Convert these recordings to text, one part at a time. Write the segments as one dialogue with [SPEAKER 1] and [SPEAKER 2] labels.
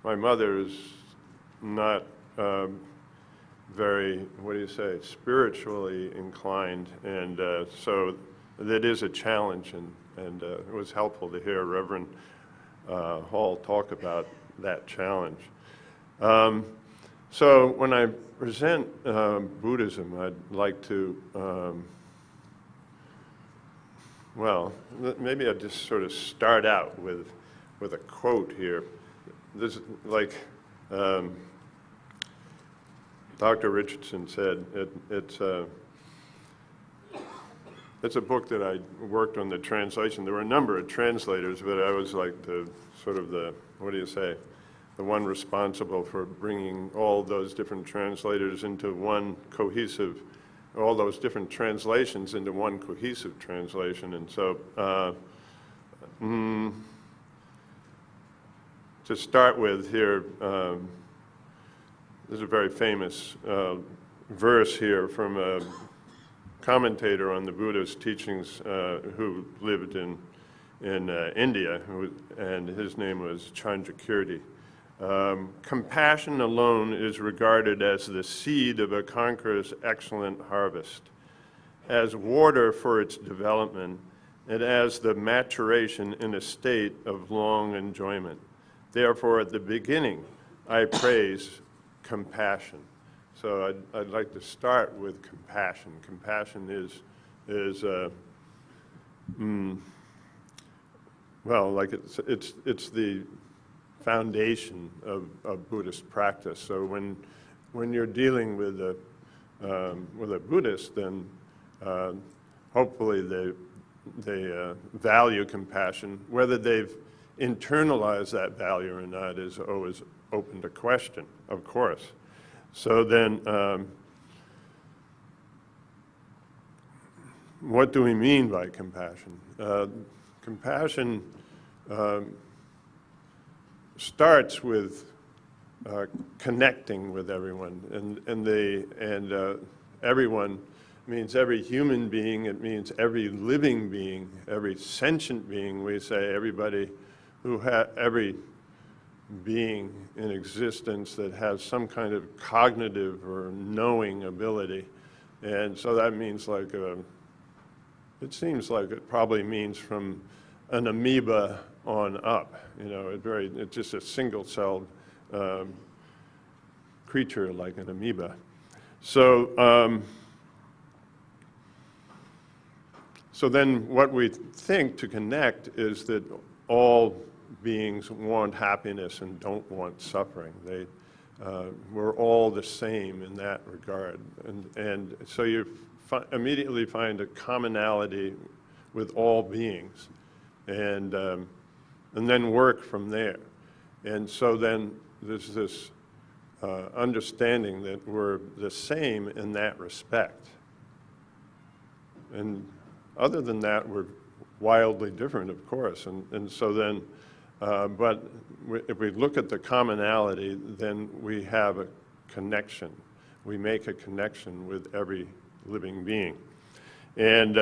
[SPEAKER 1] my mother is not very, what do you say, spiritually inclined, and so that is a challenge, and it was helpful to hear Reverend Hall talk about that challenge. So when I present Buddhism, I'd like to, well, maybe I'll just sort of start out with a quote here. This, like Dr. Richardson said, it's a book that I worked on the translation. There were a number of translators, but I was like the sort of the, what do you say, the one responsible for bringing all those different translators into one cohesive, all those different translations into one cohesive translation. And so to start with here, there's a very famous verse here from a commentator on the Buddha's teachings who lived in India, and his name was Chandrakirti. Compassion alone is regarded as the seed of a conqueror's excellent harvest, as water for its development, and as the maturation in a state of long enjoyment. Therefore, at the beginning, I praise compassion. So I'd like to start with compassion. Compassion is well, like it's the foundation of Buddhist practice. So when you're dealing with a Buddhist, then hopefully they value compassion. Whether they've internalized that value or not is always open to question, of course. So then, what do we mean by compassion? Compassion starts with connecting with everyone, and everyone means every human being. It means every living being, every sentient being. We say everybody every being in existence that has some kind of cognitive or knowing ability. And so that means like, it seems like it probably means from an amoeba on up. You know, it's just a single-celled creature like an amoeba. So, so then what we think to connect is that all beings want happiness and don't want suffering. We're all the same in that regard. And so you immediately find a commonality with all beings, and then work from there. And so then there's this understanding that we're the same in that respect. And other than that, we're wildly different, of course. And so then, but if we look at the commonality, then we have a connection. We make a connection with every living being. And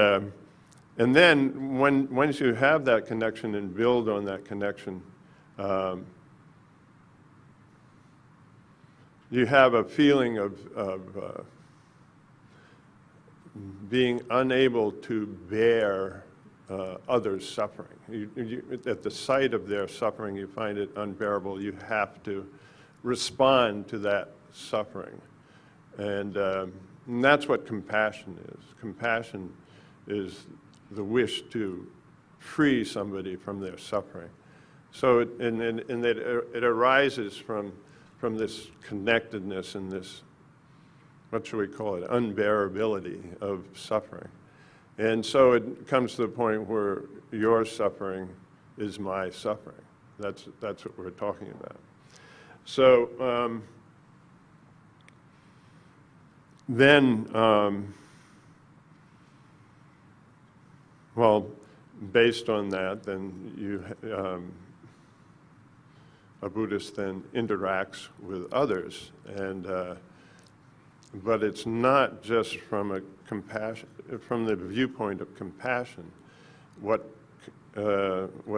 [SPEAKER 1] then once you have that connection and build on that connection, you have a feeling of being unable to bear others' suffering. At the sight of their suffering, you find it unbearable. You have to respond to that suffering. And that's what compassion is. Compassion is the wish to free somebody from their suffering. So it arises from this connectedness and this, what should we call it, unbearability of suffering. And so it comes to the point where your suffering is my suffering. That's what we're talking about. So then, well, based on that, then a Buddhist then interacts with others, and but it's not just from a compassion, from the viewpoint of compassion. What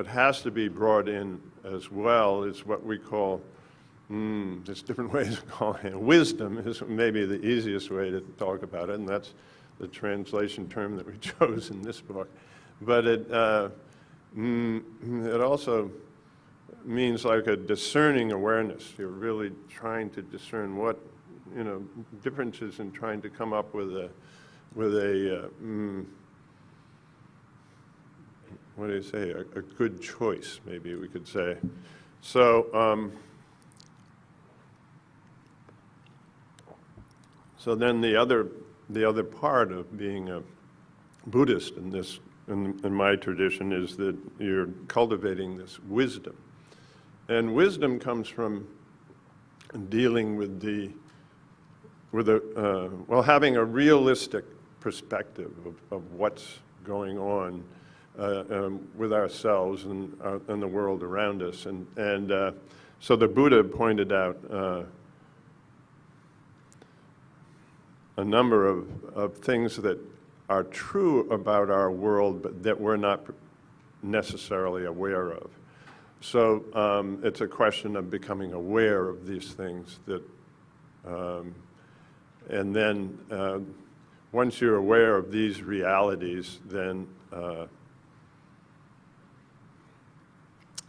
[SPEAKER 1] has to be brought in as well is what we call there's different ways of calling it. Wisdom is maybe the easiest way to talk about it, and that's the translation term that we chose in this book. But it also means like a discerning awareness. You're really trying to discern what, differences in trying to come up with a what do you say, a good choice, maybe we could say. So, so then the other part of being a Buddhist in my tradition is that you're cultivating this wisdom. And wisdom comes from dealing with having a realistic perspective of what's going on with ourselves and the world around us. And so the Buddha pointed out a number of things that are true about our world, but that we're not necessarily aware of. So it's a question of becoming aware of these things that, and then once you're aware of these realities, then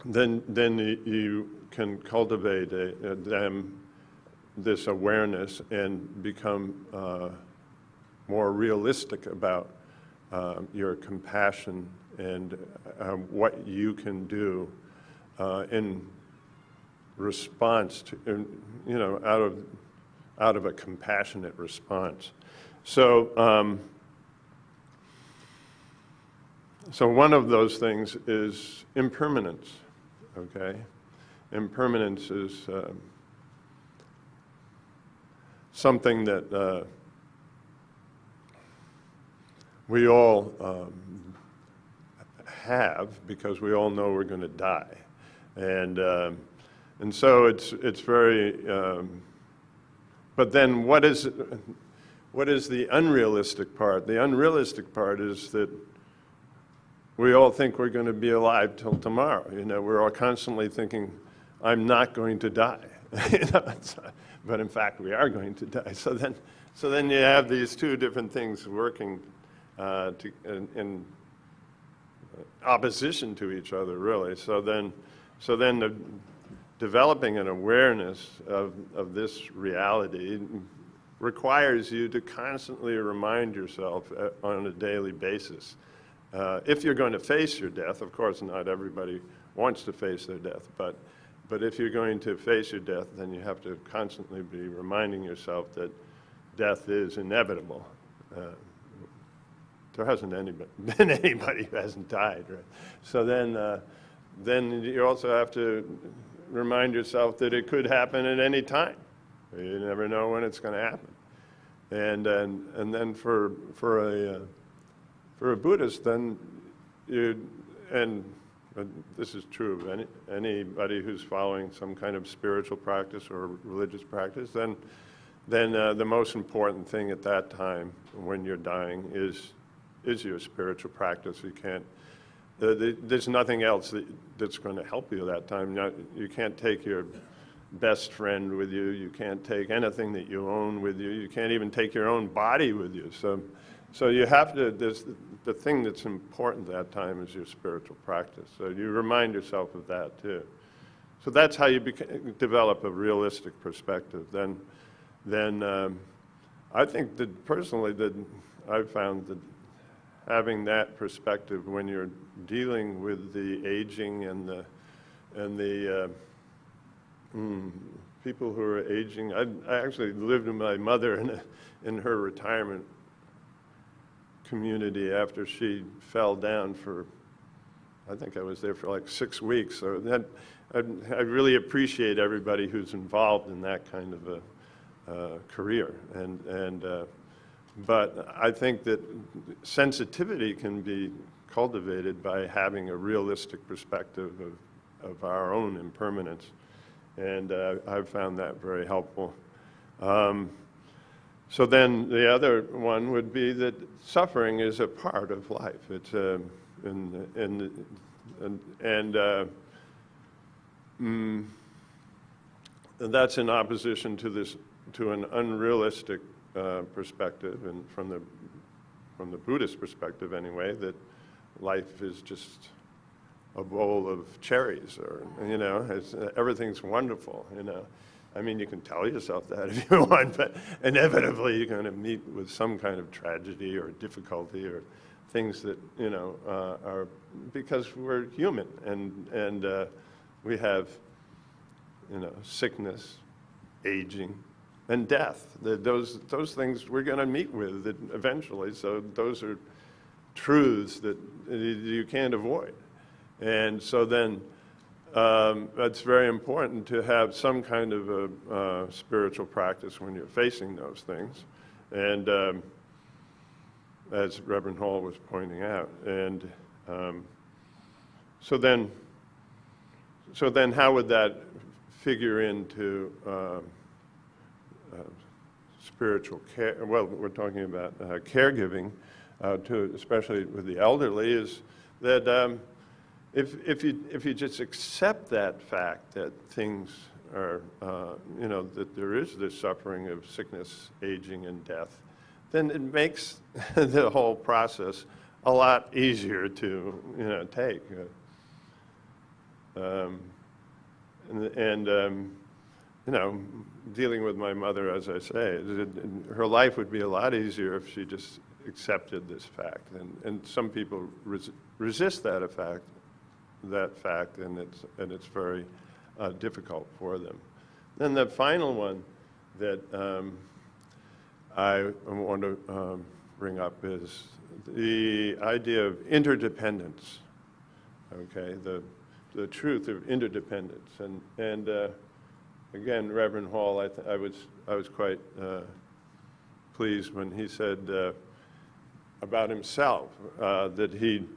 [SPEAKER 1] you can cultivate this awareness and become more realistic about your compassion and what you can do in response to, out of a compassionate response. So, so one of those things is impermanence. Okay, impermanence is something that we all have, because we all know we're going to die, and so it's very. But then, what is the unrealistic part? The unrealistic part is that we all think we're going to be alive till tomorrow. We're all constantly thinking, "I'm not going to die," but in fact, we are going to die. So then you have these two different things working in opposition to each other, really. So then developing an awareness of this reality requires you to constantly remind yourself on a daily basis. If you're going to face your death, of course, not everybody wants to face their death, but if you're going to face your death, then you have to constantly be reminding yourself that death is inevitable. There hasn't been anybody who hasn't died, right? So then you also have to remind yourself that it could happen at any time. You never know when it's going to happen. And then for a Buddhist, then this is true of anybody who's following some kind of spiritual practice or religious practice, then the most important thing at that time when you're dying is your spiritual practice. You can't. There's nothing else that's going to help you at that time. You can't take your best friend with you. You can't take anything that you own with you. You can't even take your own body with you. So you have to. The thing that's important at that time is your spiritual practice. So you remind yourself of that too. So that's how you develop a realistic perspective. Then I think that personally that I've found that having that perspective when you're dealing with the aging and the people who are aging. I actually lived with my mother in her retirement community after she fell down for, I think I was there for like 6 weeks. So I really appreciate everybody who's involved in that kind of a career. But I think that sensitivity can be cultivated by having a realistic perspective of our own impermanence. And I've found that very helpful. So then the other one would be that suffering is a part of life. It's And that's in opposition to this, to an unrealistic perspective, and from the Buddhist perspective anyway, that life is just a bowl of cherries, or, you know, everything's wonderful, you know. I mean, you can tell yourself that if you want, but inevitably you're going to meet with some kind of tragedy or difficulty or things that, you know, are, because we're human, and we have, you know, sickness, aging, and death. Those things we're going to meet with eventually, so those are truths that you can't avoid. And so then it's very important to have some kind of a spiritual practice when you're facing those things. And as Reverend Hall was pointing out. And so then how would that figure into spiritual care? Well, we're talking about caregiving, especially with the elderly, is that if you just accept that fact that things are, you know, that there is this suffering of sickness, aging, and death, then it makes the whole process a lot easier to, you know, take. You know, dealing with my mother, as I say, her life would be a lot easier if she just accepted this fact. And some people resist that fact, and it's very difficult for them. Then the final one that I want to bring up is the idea of interdependence. Okay, the truth of interdependence, and again, Reverend Hall, I was quite pleased when he said about himself that he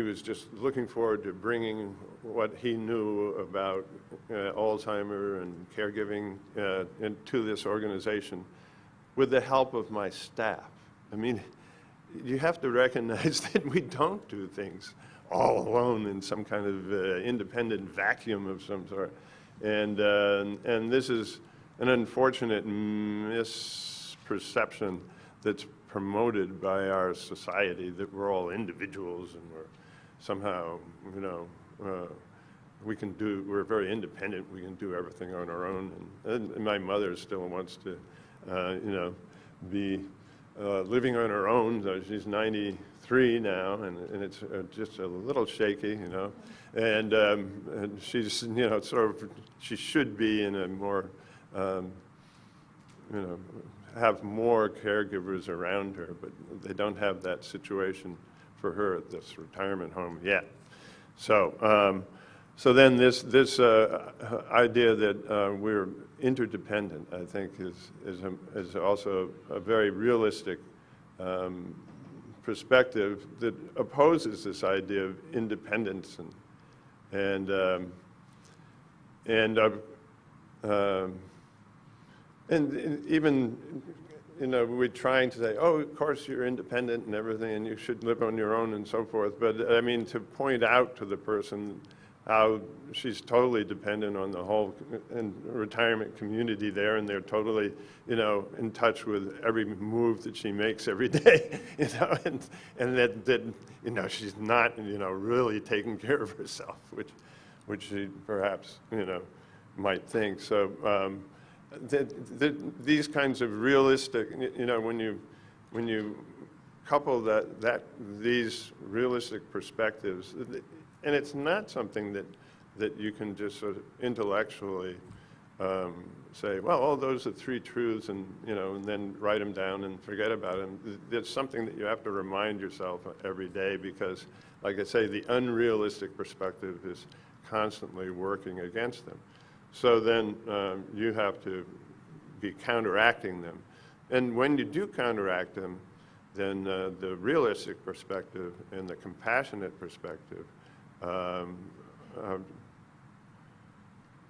[SPEAKER 1] was just looking forward to bringing what he knew about Alzheimer and caregiving into this organization with the help of my staff. I mean, you have to recognize that we don't do things all alone in some kind of independent vacuum of some sort. And this is an unfortunate misperception that's promoted by our society, that we're all individuals and we're somehow, you know, we're very independent, we can do everything on our own. And my mother still wants to, you know, be living on her own. She's 93 now, and it's just a little shaky, you know. And she's, you know, sort of, she should be in a more, you know, have more caregivers around her, but they don't have that situation for her at this retirement home yet. So, so then this idea that we're interdependent, I think, is also a very realistic perspective that opposes this idea of independence and even, you know, we're trying to say, oh, of course you're independent and everything, and you should live on your own and so forth. But I mean, to point out to the person how she's totally dependent on the whole retirement community there, and they're totally, you know, in touch with every move that she makes every day, you know, and that you know, she's not, you know, really taking care of herself, which she perhaps, you know, might think. So these kinds of realistic, you know, when you couple these realistic perspectives, and it's not something that you can just sort of intellectually say, well, oh, those are three truths, and, you know, and then write them down and forget about them. It's something that you have to remind yourself every day, because, like I say, the unrealistic perspective is constantly working against them. So then you have to be counteracting them. And when you do counteract them, then the realistic perspective and the compassionate perspective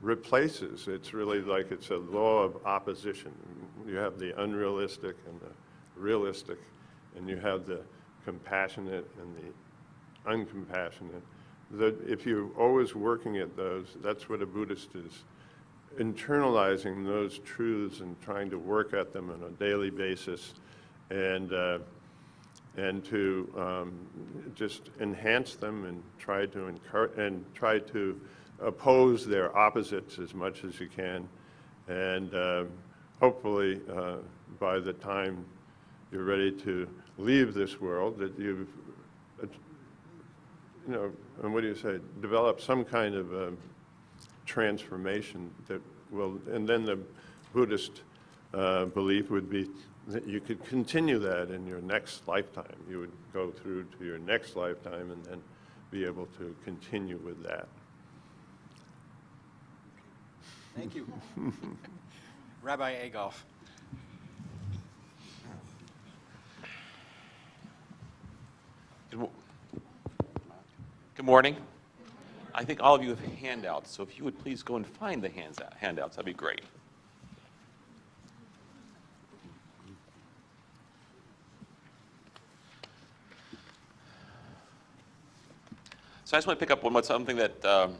[SPEAKER 1] replaces. It's really like it's a law of opposition. You have the unrealistic and the realistic, and you have the compassionate and the uncompassionate. If you're always working at those, that's what a Buddhist is internalizing those truths and trying to work at them on a daily basis, and to just enhance them and try to encourage and try to oppose their opposites as much as you can, and hopefully by the time you're ready to leave this world, that you've, you know, and what do you say, develop some kind of transformation that will, and then the Buddhist belief would be that you could continue that in your next lifetime. You would go through to your next lifetime and then be able to continue with that.
[SPEAKER 2] Thank you. Rabbi Agoff.
[SPEAKER 3] Good morning. I think all of you have handouts, so if you would please go and find the handouts, that'd be great. So I just want to pick up on something that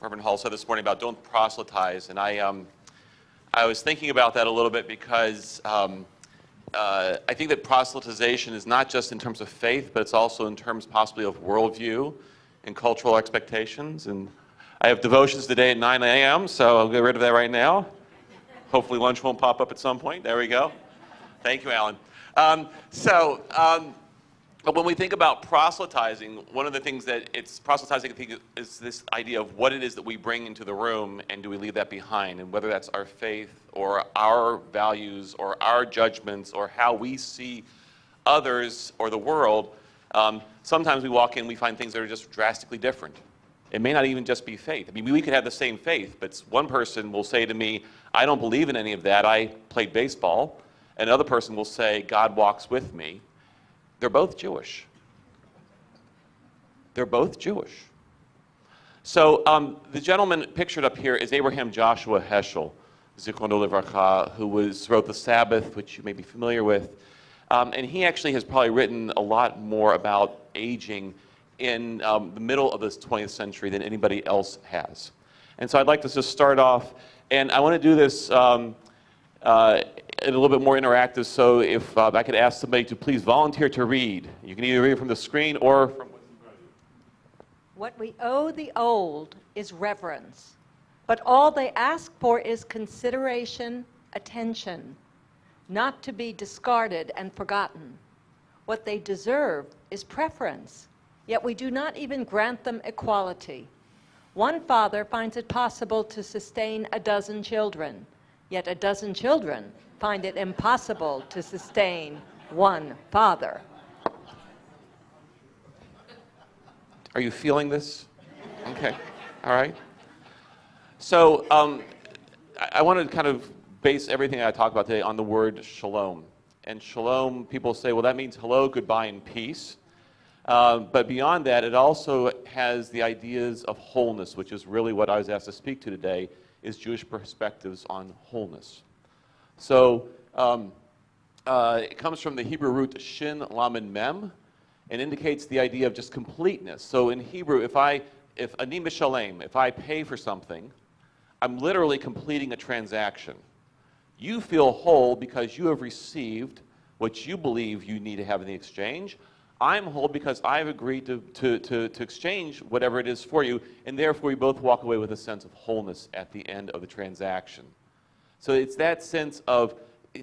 [SPEAKER 3] Reverend Hall said this morning about don't proselytize, and I was thinking about that a little bit because I think that proselytization is not just in terms of faith, but it's also in terms possibly of worldview and cultural expectations. And I have devotions today at 9 a.m., so I'll get rid of that right now. Hopefully lunch won't pop up at some point. There we go. Thank you, Alan. But when we think about proselytizing, one of the things that it's proselytizing, I think, is this idea of what it is that we bring into the room and do we leave that behind, and whether that's our faith or our values or our judgments or how we see others or the world. Sometimes we walk in, we find things that are just drastically different. It may not even just be faith. I mean, we could have the same faith, but one person will say to me, I don't believe in any of that. I played baseball. Another person will say, God walks with me. They're both Jewish. They're both Jewish. So the gentleman pictured up here is Abraham Joshua Heschel, Zichrono Livracha, who wrote The Sabbath, which you may be familiar with. And he actually has probably written a lot more about aging in the middle of the 20th century than anybody else has. And so I'd like to just start off, and I want to do this a little bit more interactive, so if I could ask somebody to please volunteer to read. You can either read from the screen or from what's in front of you.
[SPEAKER 4] What we owe the old is reverence, but all they ask for is consideration, attention, not to be discarded and forgotten. What they deserve is preference, yet we do not even grant them equality. One father finds it possible to sustain a dozen children, yet a dozen children find it impossible to sustain one father.
[SPEAKER 3] Are you feeling this? Okay, all right. So I want to kind of base everything I talk about today on the word shalom. And shalom, people say, well, that means hello, goodbye, and peace. But beyond that, it also has the ideas of wholeness, which is really what I was asked to speak to today, is Jewish perspectives on wholeness. So it comes from the Hebrew root shin lamed mem, and indicates the idea of just completeness. So in Hebrew, if ani mishalem, if I pay for something, I'm literally completing a transaction. You feel whole because you have received what you believe you need to have in the exchange. I'm whole because I've agreed to exchange whatever it is for you, and therefore we both walk away with a sense of wholeness at the end of the transaction. So it's that sense of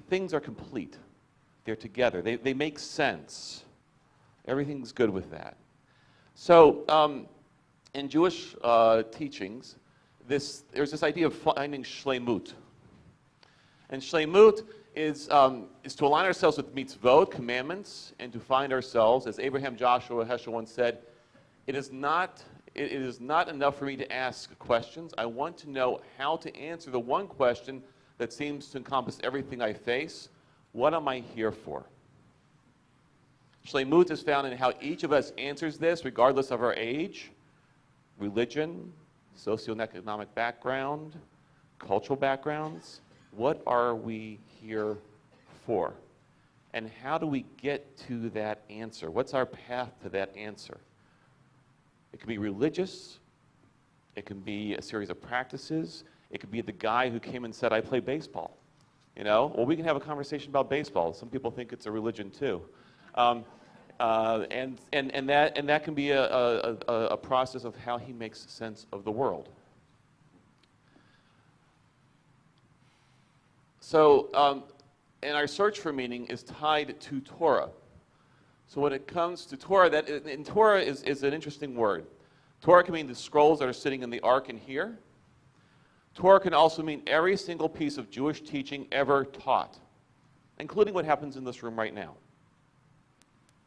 [SPEAKER 3] things are complete. They're together. They make sense. Everything's good with that. So in Jewish teachings, there's this idea of finding shleimut. And shleimut is to align ourselves with mitzvot, commandments, and to find ourselves, as Abraham Joshua Heschel once said, it is not enough for me to ask questions. I want to know how to answer the one question that seems to encompass everything I face. What am I here for? Shleimut is found in how each of us answers this, regardless of our age, religion, socioeconomic background, cultural backgrounds. What are we here for? And how do we get to that answer? What's our path to that answer? It can be religious. It can be a series of practices. It could be the guy who came and said, I play baseball. You know, well, we can have a conversation about baseball. Some people think it's a religion too. And that can be a process of how he makes sense of the world. So, and our search for meaning is tied to Torah. So when it comes to Torah, Torah is an interesting word. Torah can mean the scrolls that are sitting in the ark in here. Torah can also mean every single piece of Jewish teaching ever taught, including what happens in this room right now.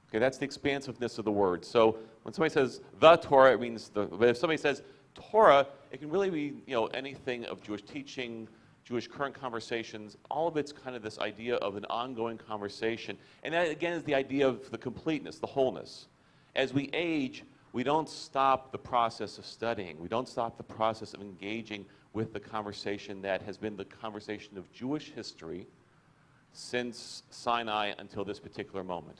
[SPEAKER 3] Okay, that's the expansiveness of the word. So when somebody says the Torah, it means but if somebody says Torah, it can really be, you know, anything of Jewish teaching, Jewish current conversations. All of it's kind of this idea of an ongoing conversation. And that, again, is the idea of the completeness, the wholeness. As we age, we don't stop the process of studying. We don't stop the process of engaging with the conversation that has been the conversation of Jewish history since Sinai until this particular moment.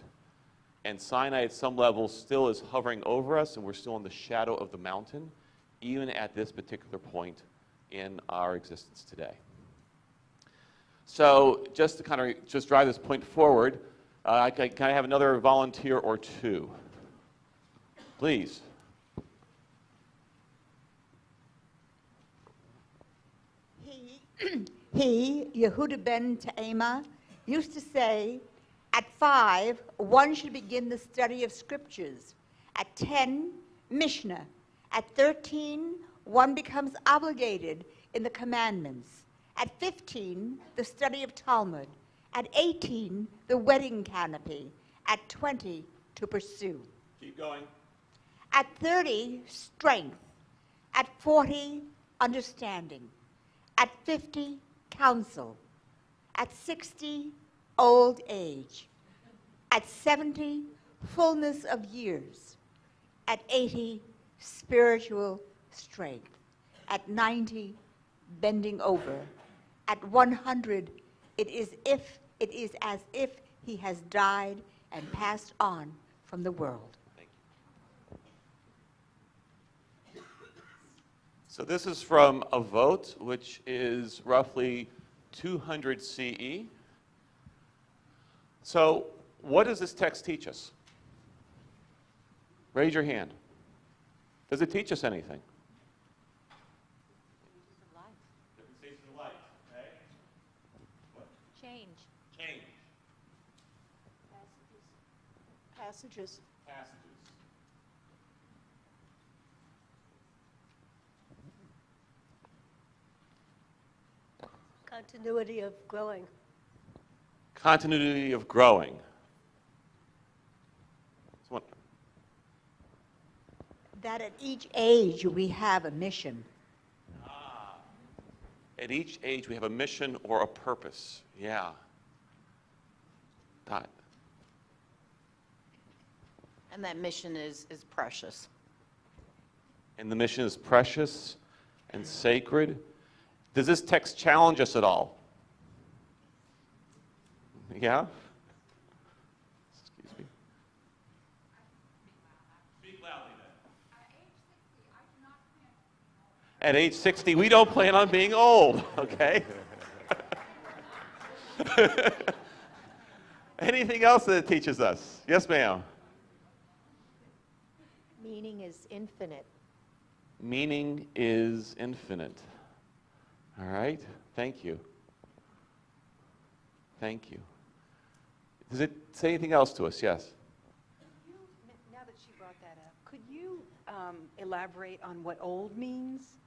[SPEAKER 3] And Sinai, at some level, still is hovering over us, and we're still in the shadow of the mountain, even at this particular point in our existence today. So just to kind of just drive this point forward, can I have another volunteer or two? Please.
[SPEAKER 5] He, Yehuda ben Ta'ema, used to say, at 5, one should begin the study of scriptures. At 10, Mishnah. At 13, one becomes obligated in the commandments. At 15, the study of Talmud. At 18, the wedding canopy. At 20, to pursue.
[SPEAKER 3] Keep going.
[SPEAKER 5] At 30, strength. At 40, understanding. At 50, counsel. At 60, old age. At 70, fullness of years. At 80, spiritual strength. At 90, bending over. At 100, it is as if he has died and passed on from the world.
[SPEAKER 3] So this is from a vote, which is roughly 200 CE. So what does this text teach us? Raise your hand. Does it teach us anything? Different stages of life. Okay. What?
[SPEAKER 4] Change.
[SPEAKER 3] Change.
[SPEAKER 5] Passages.
[SPEAKER 3] Passages.
[SPEAKER 6] Continuity of growing.
[SPEAKER 3] Continuity of growing.
[SPEAKER 5] That at each age we have a mission.
[SPEAKER 3] At each age we have a mission or a purpose. Yeah. Dot.
[SPEAKER 7] And that mission is precious.
[SPEAKER 3] And the mission is precious and sacred. Does this text challenge us at all? Yeah? Excuse me. Speak loudly then. At age 60, we don't plan on being old, okay? Anything else that it teaches us? Yes, ma'am.
[SPEAKER 6] Meaning is infinite.
[SPEAKER 3] Meaning is infinite. All right, thank you. Thank you. Does it say anything else to us? Yes.
[SPEAKER 8] Now that she brought that up, could you elaborate on what old means?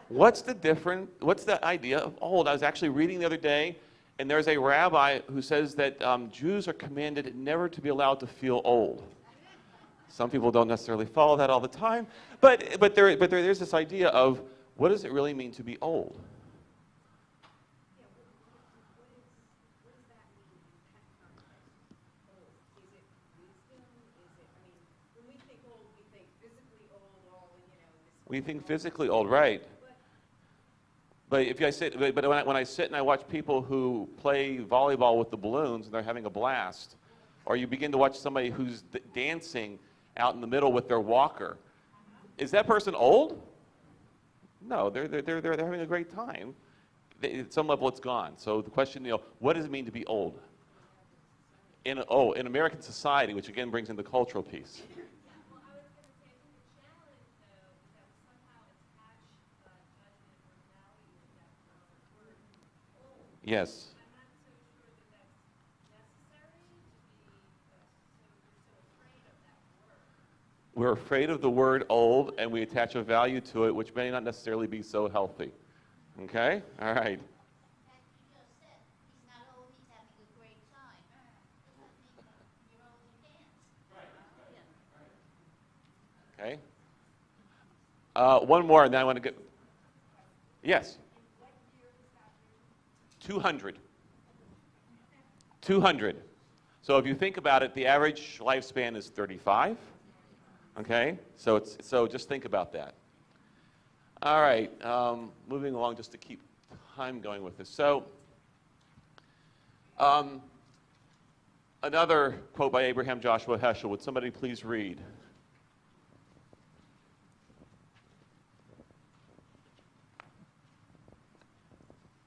[SPEAKER 3] What's the idea of old? I was actually reading the other day, and there's a rabbi who says that Jews are commanded never to be allowed to feel old. Some people don't necessarily follow that all the time, but there's this idea of what does it really mean to be old? We think physically old, right? But if I sit, but when I sit and I watch people who play volleyball with the balloons and they're having a blast, or you begin to watch somebody who's dancing out in the middle with their walker, is that person old? No, they're having a great time. At some level, it's gone. So the question, what does it mean to be old? In American society, which again brings in the cultural piece. Yes. We're afraid of the word old, and we attach a value to it, which may not necessarily be so healthy. Okay? All right. Okay. One more, and then I want to get. Yes. 200. 200. So if you think about it, the average lifespan is 35. Okay, so just think about that. All right, moving along just to keep time going with this. So another quote by Abraham Joshua Heschel. Would somebody please read?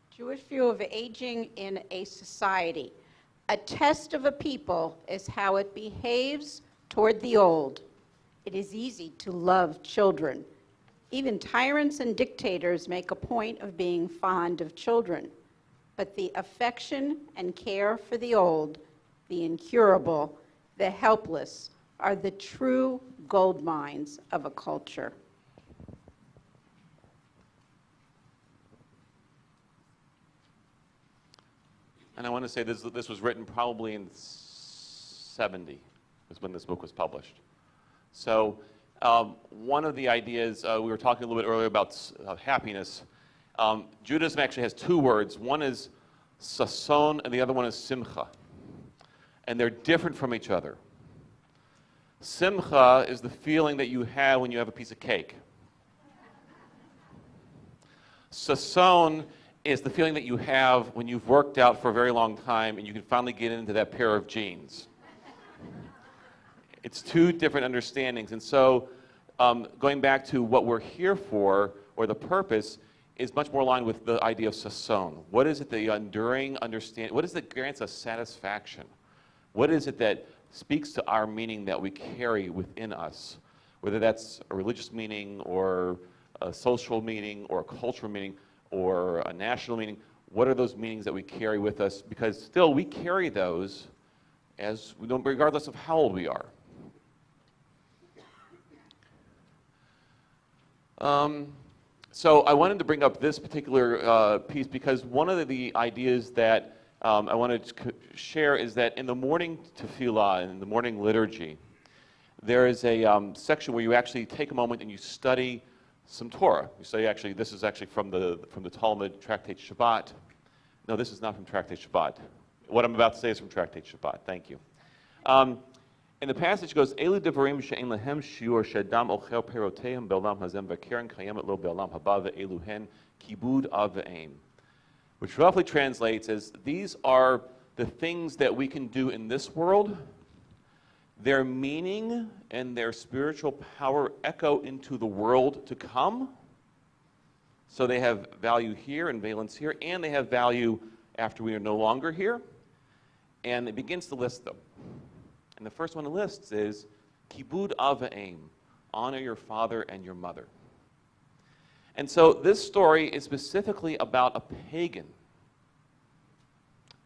[SPEAKER 9] Jewish view of aging in a society. A test of a people is how it behaves toward the old. It is easy to love children. Even tyrants and dictators make a point of being fond of children. But the affection and care for the old, the incurable, the helpless, are the true gold mines of a culture.
[SPEAKER 3] And I want to say this was written probably in 70, is when this book was published. So one of the ideas, we were talking a little bit earlier about happiness. Judaism actually has two words. One is sason, and the other one is simcha. And they're different from each other. Simcha is the feeling that you have when you have a piece of cake. Sason is the feeling that you have when you've worked out for a very long time and you can finally get into that pair of jeans. It's two different understandings. And so going back to what we're here for, or the purpose, is much more aligned with the idea of sason. What is it, the enduring understanding? What is it that grants us satisfaction? What is it that speaks to our meaning that we carry within us? Whether that's a religious meaning, or a social meaning, or a cultural meaning, or a national meaning. What are those meanings that we carry with us? Because still, we carry those regardless of how old we are. So I wanted to bring up this particular piece because one of the ideas that I wanted to share is that in the morning tefillah, in the morning liturgy, there is a section where you actually take a moment and you study some Torah. You study this is actually from the Talmud, Tractate Shabbat. No, this is not from Tractate Shabbat. What I'm about to say is from Tractate Shabbat. Thank you. And the passage goes, Elu devarim she'en lehem shiur she'adam ochel peroteim be'olam hazem v'keren kayemet lo be'olam haba ve'eluhen kibud av ve'em. Which roughly translates as, these are the things that we can do in this world. Their meaning and their spiritual power echo into the world to come. So they have value here and valence here, and they have value after we are no longer here. And it begins to list them. And the first one it lists is Kibud Av V'Em, honor your father and your mother. And so this story is specifically about a pagan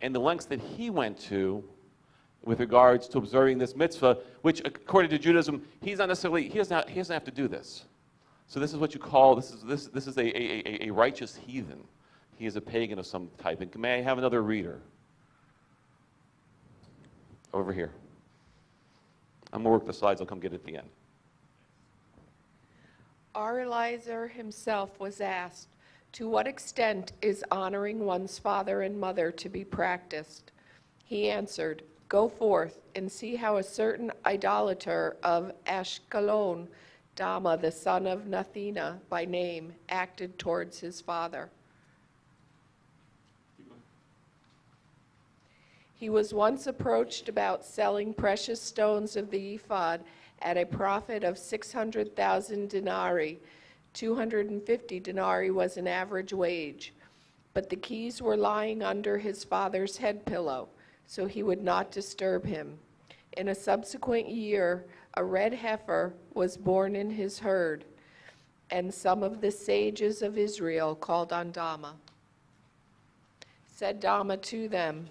[SPEAKER 3] and the lengths that he went to with regards to observing this mitzvah, which according to Judaism, he doesn't have to do this. So this is what you call, this is a righteous heathen. He is a pagan of some type. And may I have another reader? Over here. I'm going to work the slides. I'll come get it at the end.
[SPEAKER 10] Our Eliezer himself was asked, to what extent is honoring one's father and mother to be practiced? He answered, go forth and see how a certain idolater of Ashkelon, Dama, the son of Nathina by name, acted towards his father. He was once approached about selling precious stones of the ephod at a profit of 600,000 denarii 250 denarii was an average wage, but the keys were lying under his father's head pillow, so he would not disturb him. In a subsequent year, a red heifer was born in his herd, and some of the sages of Israel called on Dama. Said Dama to them,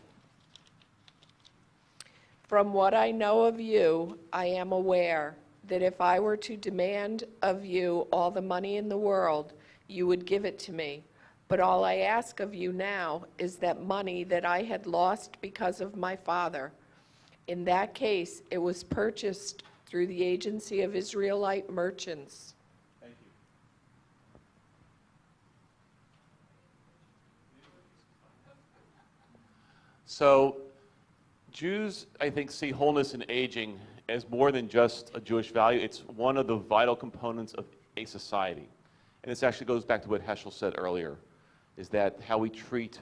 [SPEAKER 10] "From what I know of you, I am aware that if I were to demand of you all the money in the world, you would give it to me. But all I ask of you now is that money that I had lost because of my father. In that case, it was purchased through the agency of Israelite merchants."
[SPEAKER 3] Thank you. So, Jews, I think, see wholeness and aging as more than just a Jewish value. It's one of the vital components of a society. And this actually goes back to what Heschel said earlier, is that how we treat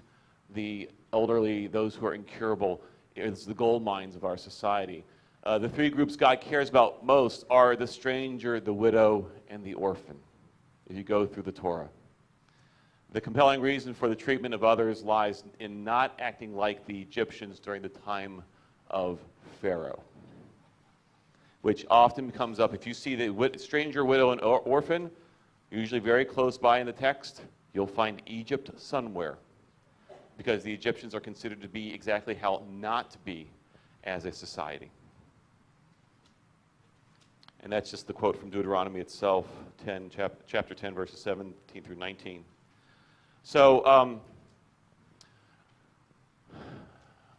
[SPEAKER 3] the elderly, those who are incurable, is the gold mines of our society. The three groups God cares about most are the stranger, the widow, and the orphan, if you go through the Torah. The compelling reason for the treatment of others lies in not acting like the Egyptians during the time of Pharaoh, which often comes up. If you see the stranger, widow, and orphan, usually very close by in the text, you'll find Egypt somewhere, because the Egyptians are considered to be exactly how not to be as a society. And that's just the quote from Deuteronomy itself, chapter 10, verses 17 through 19. So,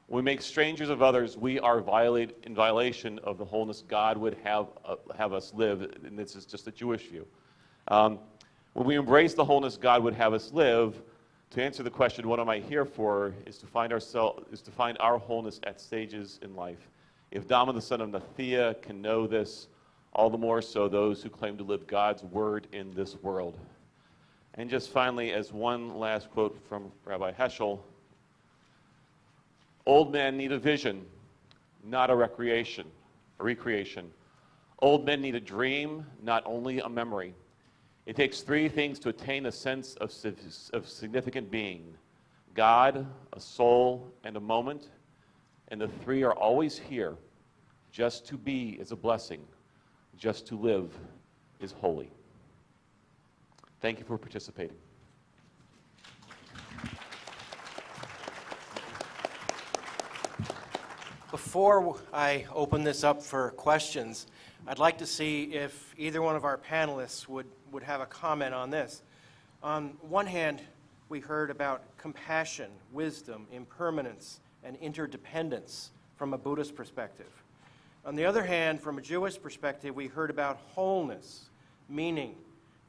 [SPEAKER 3] when we make strangers of others, we are in violation of the wholeness God would have us live, and this is just a Jewish view. When we embrace the wholeness God would have us live, to answer the question, what am I here for, is to find our wholeness at stages in life. If Dama, the son of Nathia, can know this, all the more so those who claim to live God's word in this world. And just finally, as one last quote from Rabbi Heschel, old men need a vision, not a recreation. Old men need a dream, not only a memory. It takes three things to attain a sense of significant being: God, a soul, and a moment. And the three are always here. Just to be is a blessing. Just to live is holy. Thank you for participating.
[SPEAKER 2] Before I open this up for questions, I'd like to see if either one of our panelists would have a comment on this. On one hand, we heard about compassion, wisdom, impermanence, and interdependence from a Buddhist perspective. On the other hand, from a Jewish perspective, we heard about wholeness, meaning,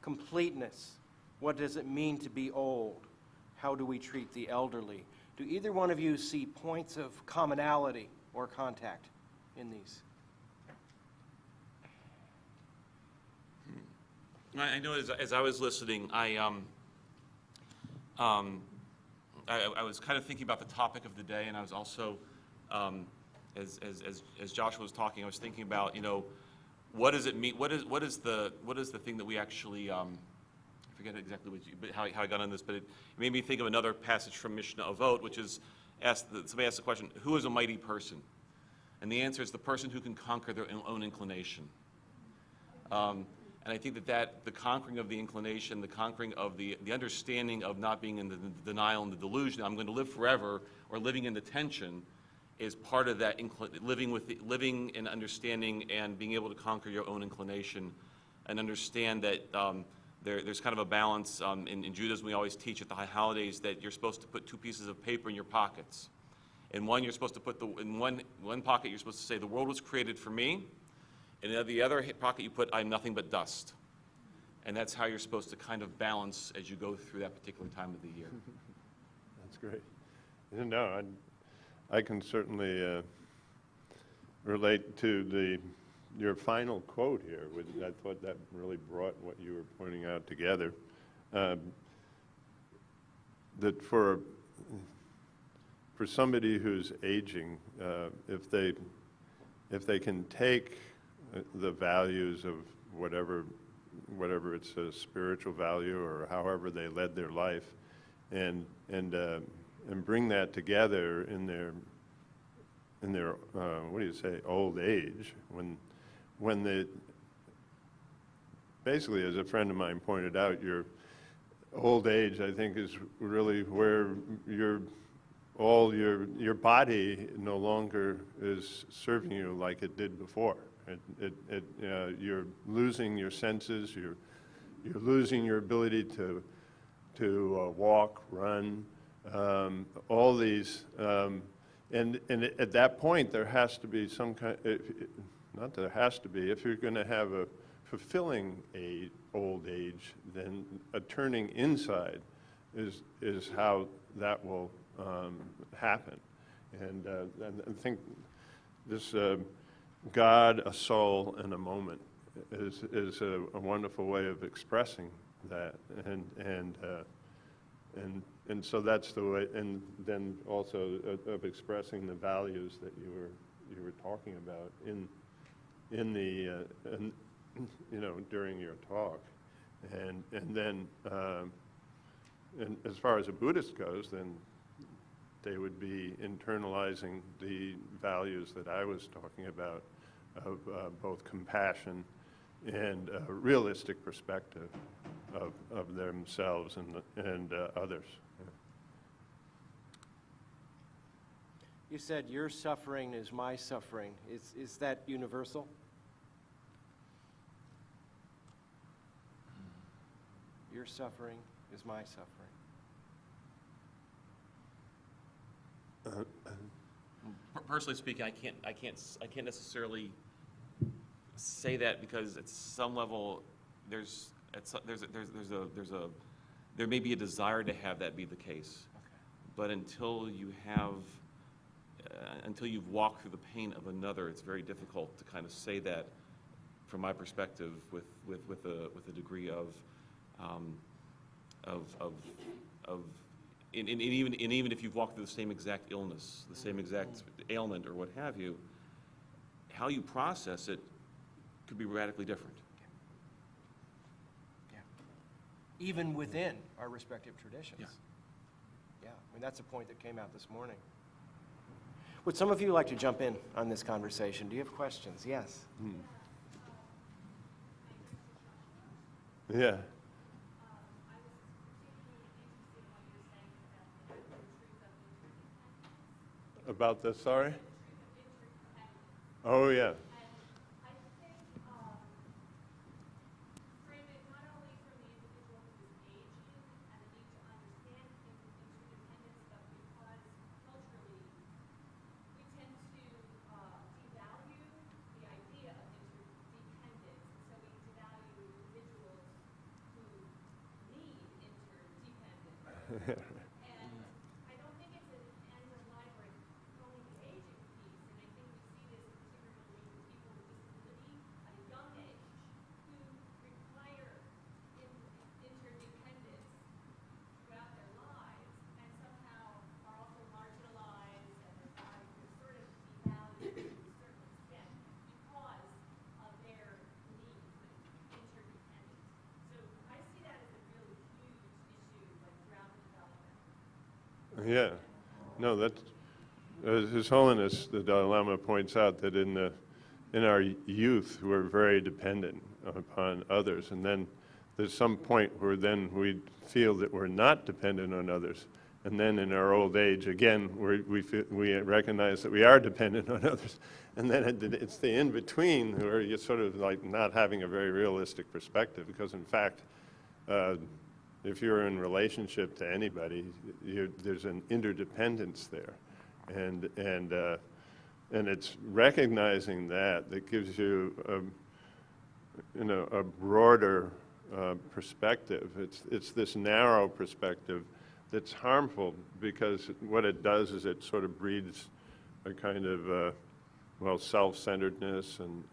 [SPEAKER 2] completeness. What does it mean to be old? How do we treat the elderly? Do either one of you see points of commonality or contact in these?
[SPEAKER 3] I know as I was listening, I was kind of thinking about the topic of the day, and I was also, as Joshua was talking, I was thinking about, what does it mean? What is the thing that we actually? I forget exactly how I got on this, but it made me think of another passage from Mishnah Avot, which is somebody asked the question, who is a mighty person? And the answer is the person who can conquer their own inclination. And I think that the conquering of the inclination, the conquering of the understanding of not being in the denial and the delusion, I'm going to live forever, or living in the tension, is part of that living and understanding and being able to conquer your own inclination, and understand that there's kind of a balance. In Judaism, we always teach at the high holidays that you're supposed to put two pieces of paper in your pockets. In one, you're supposed to put in one pocket, you're supposed to say, the world was created for me. And in the other pocket, you put, I'm nothing but dust. And that's how you're supposed to kind of balance as you go through that particular time of the year.
[SPEAKER 1] That's great. No, I can certainly relate to your final quote here. I thought that really brought what you were pointing out together. That for somebody who's aging, if they can take the values of whatever whatever it's a spiritual value or however they led their life, and bring that together in their what do you say, old age, when the basically, as a friend of mine pointed out, your old age, I think, is really where your body no longer is serving you like it did before. You're losing your senses. You're losing your ability to walk, run, all these. And at that point, there has to be some kind. Not there has to be. If you're going to have a fulfilling old age, then a turning inside is how that will happen. And I think this God, a soul, and a moment is a wonderful way of expressing that. And so that's the way. And then also of expressing the values that you were talking about in the during your talk. And then and as far as a Buddhist goes, then they would be internalizing the values that I was talking about of both compassion and a realistic perspective of themselves and others.
[SPEAKER 2] You said your suffering is my suffering. Is that universal? Your suffering is my suffering.
[SPEAKER 3] Personally speaking, I can't necessarily say that, because at some level there may be a desire to have that be the case, but until you've walked through the pain of another, it's very difficult to kind of say that from my perspective with a degree of even if you've walked through the same exact illness, the same exact ailment or what have you, how you process it could be radically different.
[SPEAKER 2] Yeah. Even within our respective traditions.
[SPEAKER 3] Yeah.
[SPEAKER 2] Yeah, I mean, that's a point that came out this morning. Would some of you like to jump in on this conversation? Do you have questions? Yes.
[SPEAKER 1] Yeah. About this, sorry? Oh, yeah. Yeah, no, that's His Holiness the Dalai Lama points out that in our youth we're very dependent upon others, and then there's some point where then we feel that we're not dependent on others, and then in our old age again we recognize that we are dependent on others, and then it's the in between where you're sort of like not having a very realistic perspective, because in fact. If you're in relationship to anybody, there's an interdependence there, and it's recognizing that gives you a broader perspective. It's this narrow perspective that's harmful, because what it does is it sort of breeds a kind of self-centeredness and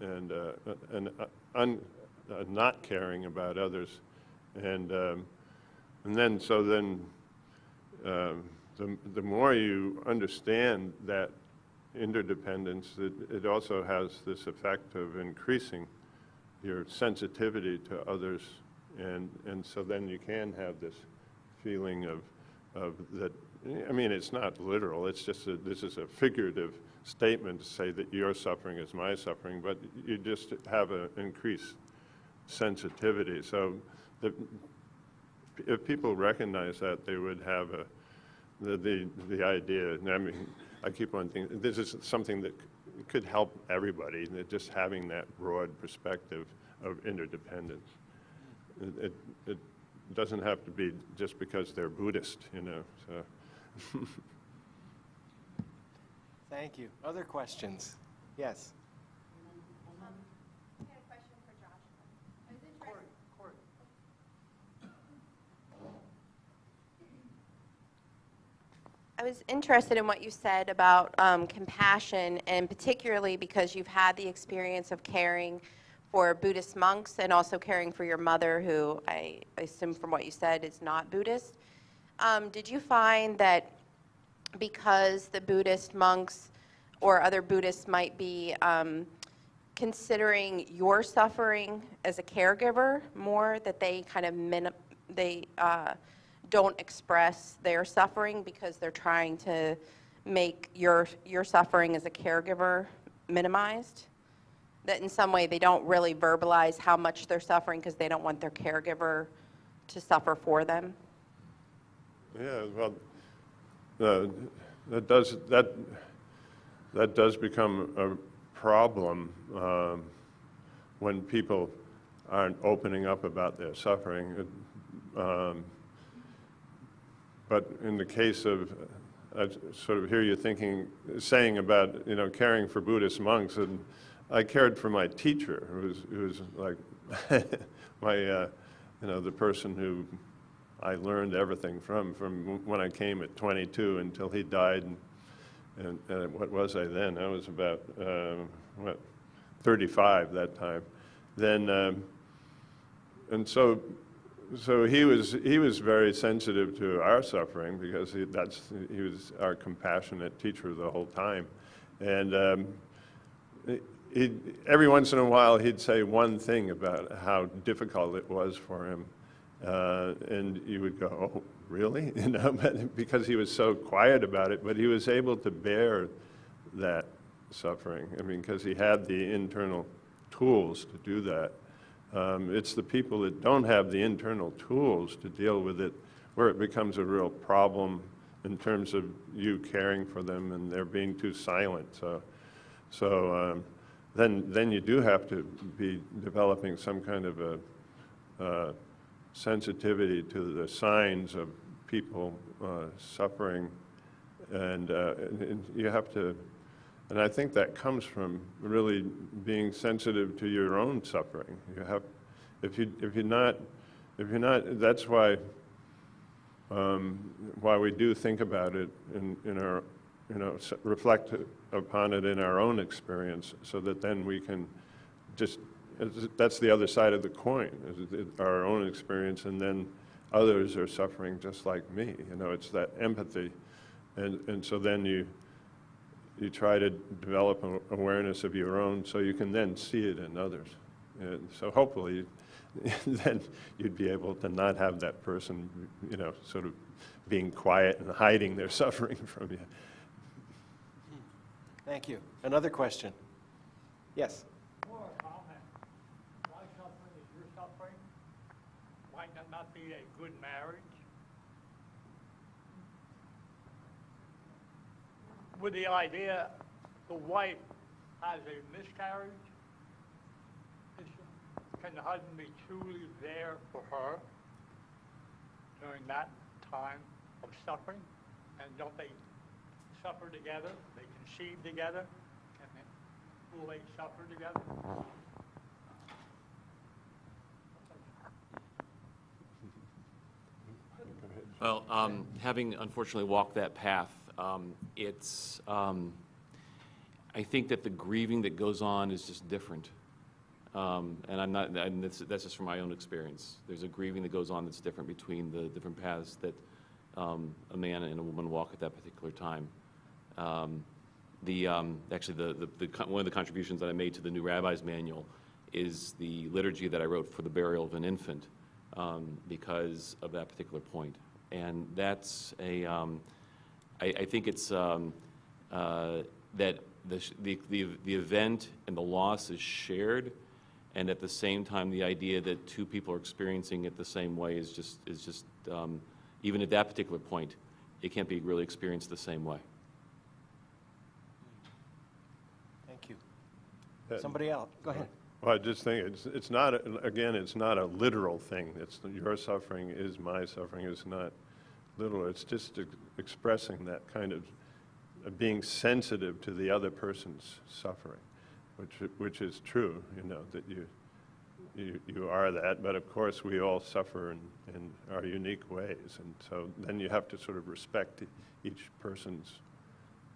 [SPEAKER 1] not caring about others, and then the more you understand that interdependence, it also has this effect of increasing your sensitivity to others, and so then you can have this feeling of that. I mean, it's not literal. It's just this is a figurative statement to say that your suffering is my suffering, but you just have an increased sensitivity. So if people recognize that, they would have the idea. I mean, I keep on thinking this is something that could help everybody. That just having that broad perspective of interdependence. It doesn't have to be just because they're Buddhist, you know. So.
[SPEAKER 2] Thank you. Other questions? Yes.
[SPEAKER 11] I had a question for Joshua. I was interested in what you said about compassion, and particularly because you've had the experience of caring for Buddhist monks and also caring for your mother, who I assume from what you said is not Buddhist. Did you find that because the Buddhist monks or other Buddhists might be considering your suffering as a caregiver more, that they kind of don't express their suffering because they're trying to make your suffering as a caregiver minimized? That in some way they don't really verbalize how much they're suffering because they don't want their caregiver to suffer for them?
[SPEAKER 1] Yeah, well, that does become a problem when people aren't opening up about their suffering. But in the case of, I sort of hear you saying about, you know, caring for Buddhist monks, and I cared for my teacher, who was like my, you know, the person who I learned everything from when I came at 22 until he died. And what was I then? I was about, 35 that time. Then, and so he was very sensitive to our suffering because he was our compassionate teacher the whole time. And every once in a while he'd say one thing about how difficult it was for him. And you would go, oh, really? You know, because he was so quiet about it, but he was able to bear that suffering. I mean, because he had the internal tools to do that. It's the people that don't have the internal tools to deal with it where it becomes a real problem in terms of you caring for them and they're being too silent. So then you do have to be developing some kind of a sensitivity to the signs of people suffering, and you have to, and I think that comes from really being sensitive to your own suffering. You have, if you're not, that's why we do think about it in our, you know, reflect upon it in our own experience, so that then we can just. That's the other side of the coin, is our own experience, and then others are suffering just like me. You know, it's that empathy, and so then you try to develop an awareness of your own, so you can then see it in others. And so hopefully, then you'd be able to not have that person, you know, sort of being quiet and hiding their suffering from you.
[SPEAKER 2] Thank you. Another question? Yes.
[SPEAKER 12] Might that not be a good marriage? With the idea the wife has a miscarriage, can the husband be truly there for her during that time of suffering? And don't they suffer together? They conceive together? And will they suffer together?
[SPEAKER 3] Well, having unfortunately walked that path, it's, I think that the grieving that goes on is just different. And that's just from my own experience. There's a grieving that goes on that's different between the different paths that a man and a woman walk at that particular time. Actually, one of the contributions that I made to the new Rabbi's Manual is the liturgy that I wrote for the burial of an infant, because of that particular point. And that's I think it's that the event and the loss is shared, and at the same time the idea that two people are experiencing it the same way is just even at that particular point, it can't be really experienced the same way.
[SPEAKER 2] Thank you. Somebody else, go ahead.
[SPEAKER 1] Well, I just think it's not, again, it's not a literal thing. It's your suffering is my suffering. It's not literal. It's just expressing that kind of being sensitive to the other person's suffering, which is true, you know, that you are that. But of course, we all suffer in our unique ways, and so then you have to sort of respect each person's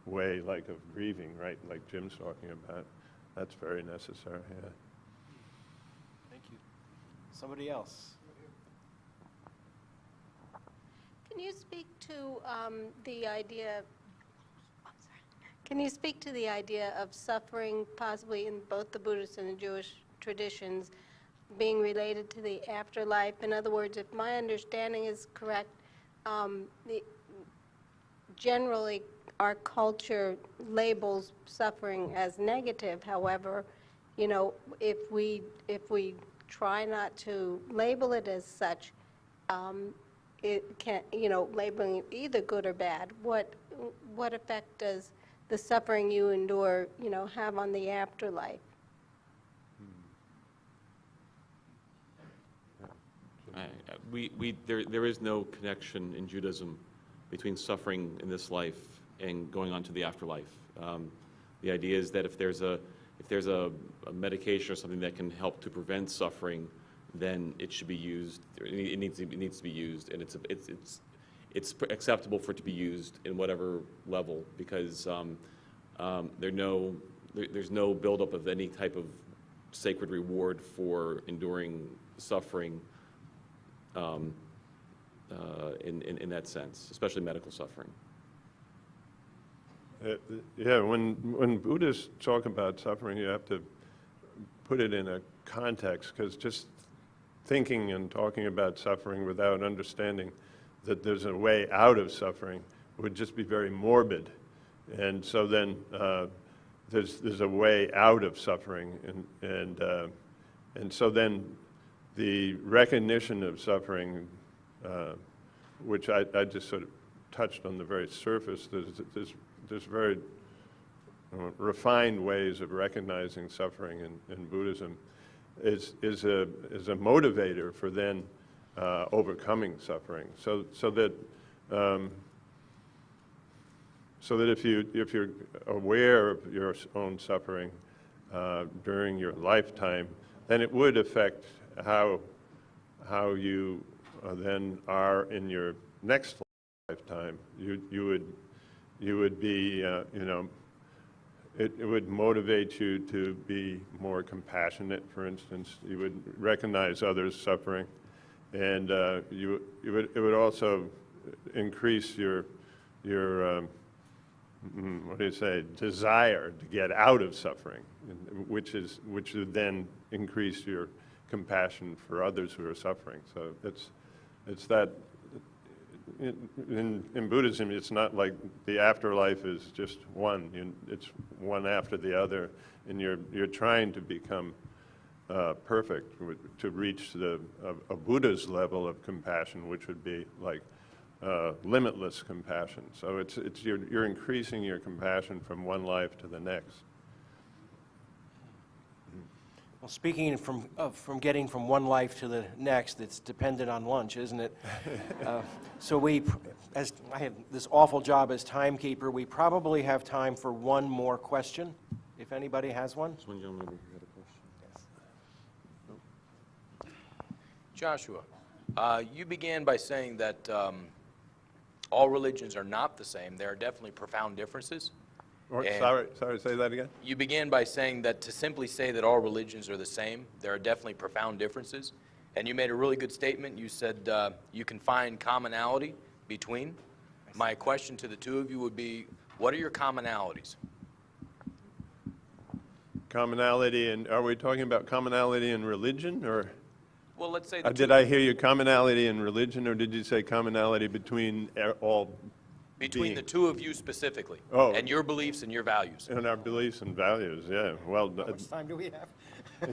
[SPEAKER 1] way, like of grieving, right? Like Jim's talking about. That's very necessary. Yeah.
[SPEAKER 2] Thank you. Somebody else?
[SPEAKER 6] Can you speak to the idea? Can you speak to the idea of suffering, possibly in both the Buddhist and the Jewish traditions, being related to the afterlife? In other words, if my understanding is correct, generally our culture labels suffering as negative. However, you know, if we try not to label it as such, it can, you know, labeling it either good or bad. What effect does the suffering you endure, you know, have on the afterlife?
[SPEAKER 3] There is no connection in Judaism between suffering in this life and going on to the afterlife. The idea is that if there's a medication or something that can help to prevent suffering, then it should be used. It needs to be used, and it's acceptable for it to be used in whatever level, because there's no buildup of any type of sacred reward for enduring suffering in that sense, especially medical suffering.
[SPEAKER 1] Yeah, when Buddhists talk about suffering, you have to put it in a context, because just thinking and talking about suffering without understanding that there's a way out of suffering would just be very morbid. And so then there's a way out of suffering, and so then the recognition of suffering, which I just sort of touched on the very surface, there's very refined ways of recognizing suffering in Buddhism, is a motivator for then overcoming suffering. So that if you're aware of your own suffering during your lifetime, then it would affect how you then are in your next lifetime. You would be, you know, it would motivate you to be more compassionate, for instance. You would recognize others' suffering, and it would also increase your what do you say, desire to get out of suffering, which would then increase your compassion for others who are suffering. So it's that. In Buddhism, it's not like the afterlife is just one. It's one after the other, and you're trying to become perfect, to reach a Buddha's level of compassion, which would be like limitless compassion. So you're increasing your compassion from one life to the next.
[SPEAKER 2] Well, speaking from getting from one life to the next, it's dependent on lunch, isn't it? So as I have this awful job as timekeeper, we probably have time for one more question, if anybody has one.
[SPEAKER 3] There's one gentleman over here who had a question.
[SPEAKER 13] Joshua, you began by saying that all religions are not the same. There are definitely profound differences.
[SPEAKER 1] Sorry, say that again?
[SPEAKER 13] You began by saying that to simply say that all religions are the same, there are definitely profound differences. And you made a really good statement. You said you can find commonality between. My question to the two of you would be, what are your commonalities?
[SPEAKER 1] Commonality, and are we talking about commonality in religion, or
[SPEAKER 13] Well, let's say the
[SPEAKER 1] did I hear you commonality in religion, or did you say commonality between all
[SPEAKER 13] between the
[SPEAKER 1] beings?
[SPEAKER 13] two of you specifically,
[SPEAKER 1] Oh.
[SPEAKER 13] and your beliefs and your values.
[SPEAKER 1] And our beliefs and values, yeah. Well,
[SPEAKER 2] How much time do we have?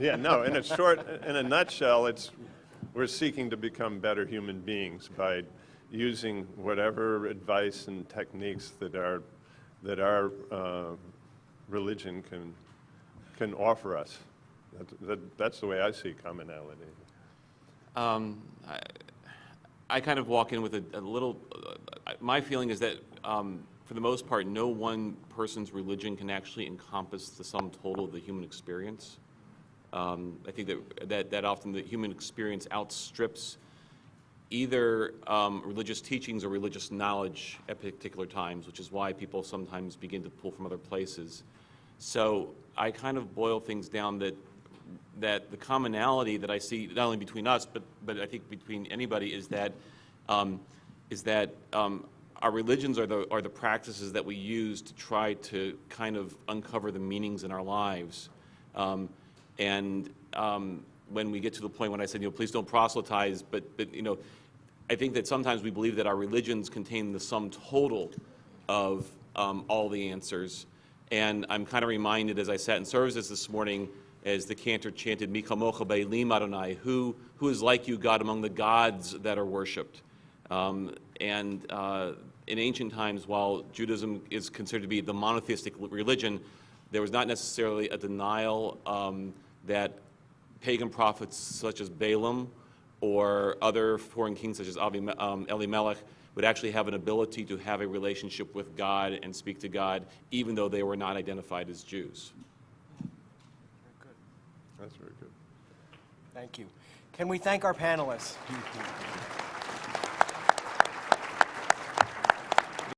[SPEAKER 1] yeah, no, in a nutshell, we're seeking to become better human beings by using whatever advice and techniques that our religion can offer us. That's the way I see commonality.
[SPEAKER 3] I kind of walk in with a little, my feeling is that for the most part, no one person's religion can actually encompass the sum total of the human experience. I think that often the human experience outstrips either religious teachings or religious knowledge at particular times, which is why people sometimes begin to pull from other places. So I kind of boil things down that the commonality that I see not only between us, but I think between anybody is that our religions are the practices that we use to try to kind of uncover the meanings in our lives. When we get to the point when I said, please don't proselytize, but I think that sometimes we believe that our religions contain the sum total of all the answers. And I'm kind of reminded as I sat in services this morning, as the cantor chanted, Mi kamocha be'elim Adonai, who is like you, God, among the gods that are worshipped. In ancient times, while Judaism is considered to be the monotheistic religion, there was not necessarily a denial that pagan prophets such as Balaam or other foreign kings such as Elimelech would actually have an ability to have a relationship with God and speak to God, even though they were not identified as Jews.
[SPEAKER 2] Very good.
[SPEAKER 1] That's very good.
[SPEAKER 2] Thank you. Can we thank our panelists?